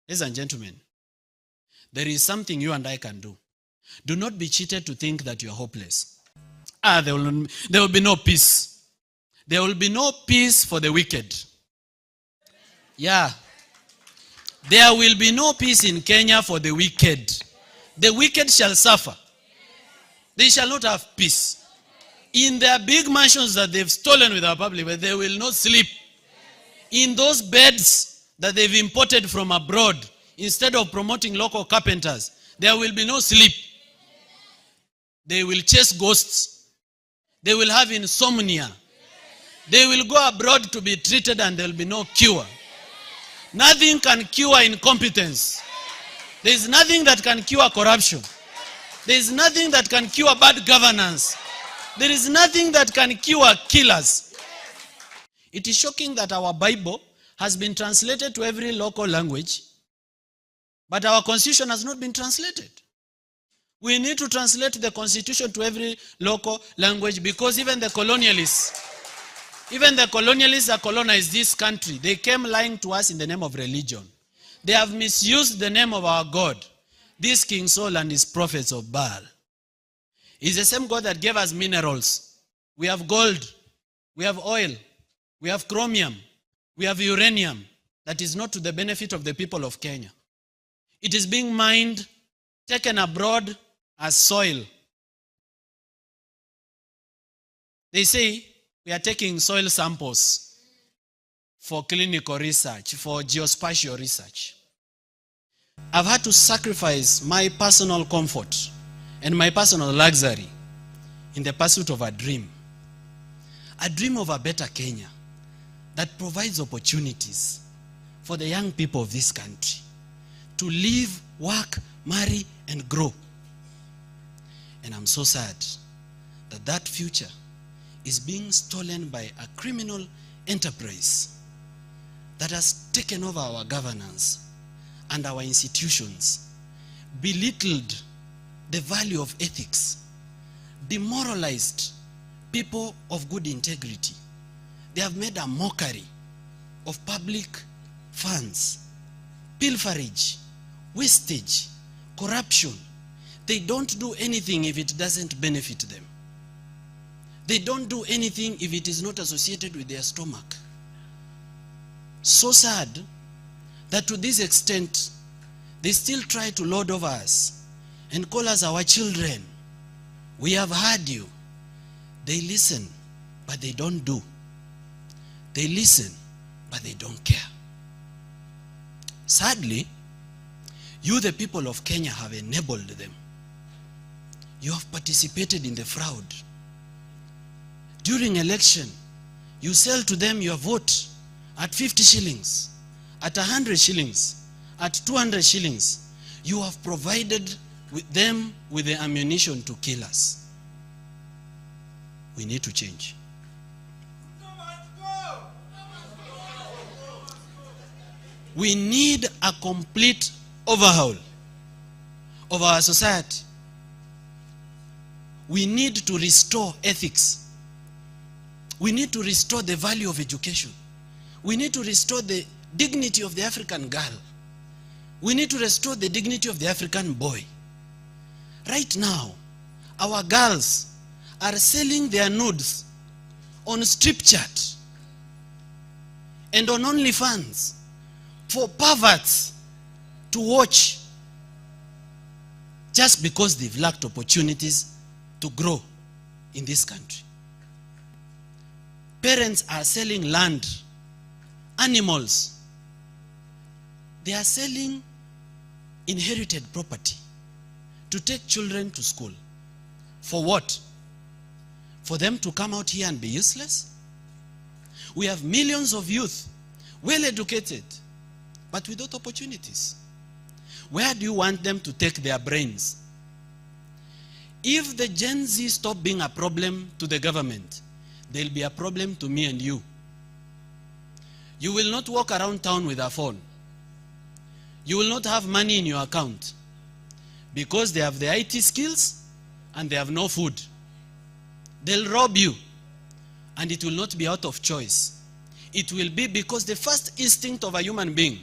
Ladies and gentlemen, there is something you and I can do. Do not be cheated to think that you are hopeless. There will be no peace. There will be no peace for the wicked. Yeah. There will be no peace in Kenya for the wicked. The wicked shall suffer. They shall not have peace. In their big mansions that they've stolen with our public, they will not sleep. In those beds that they've imported from abroad, instead of promoting local carpenters, there will be no sleep. They will chase ghosts. They will have insomnia. They will go abroad to be treated and there will be no cure. Nothing can cure incompetence. There is nothing that can cure corruption. There is nothing that can cure bad governance. There is nothing that can cure killers. It is shocking that our Bible has been translated to every local language, but our constitution has not been translated. We need to translate the constitution to every local language, because even the colonialists that colonized this country, they came lying to us in the name of religion. They have misused the name of our God, this King Saul and his prophets of Baal. It's the same God that gave us minerals. We have gold, we have oil, we have chromium, we have uranium that is not to the benefit of the people of Kenya. It is being mined, taken abroad as soil. They say we are taking soil samples for clinical research, for geospatial research. I've had to sacrifice my personal comfort and my personal luxury in the pursuit of a dream of a better Kenya that provides opportunities for the young people of this country to live, work, marry, and grow. And I'm so sad that that future is being stolen by a criminal enterprise that has taken over our governance and our institutions, belittled the value of ethics, demoralized people of good integrity. They have made a mockery of public funds, pilferage, wastage, corruption. They don't do anything if it doesn't benefit them. They don't do anything if it is not associated with their stomach. So sad that to this extent, they still try to lord over us and call us our children. We have heard you. They listen, but they don't do. They listen, but they don't care. Sadly, you, the people of Kenya, have enabled them. You have participated in the fraud. During election, you sell to them your vote at 50 shillings, at 100 shillings, at 200 shillings. You have provided with them with the ammunition to kill us. We need to change. We need a complete overhaul of our society. We need to restore ethics. We need to restore the value of education. We need to restore the dignity of the African girl. We need to restore the dignity of the African boy. Right now, our girls are selling their nudes on strip chat and on OnlyFans for perverts to watch, just because they've lacked opportunities to grow in this country. Parents are selling land, animals. They are selling inherited property to take children to school. For what? For them to come out here and be useless? We have millions of youth, well educated, but without opportunities. Where do you want them to take their brains? If the Gen Z stop being a problem to the government, they'll be a problem to me and you. You will not walk around town with a phone. You will not have money in your account because they have the IT skills and they have no food. They'll rob you, and it will not be out of choice. It will be because the first instinct of a human being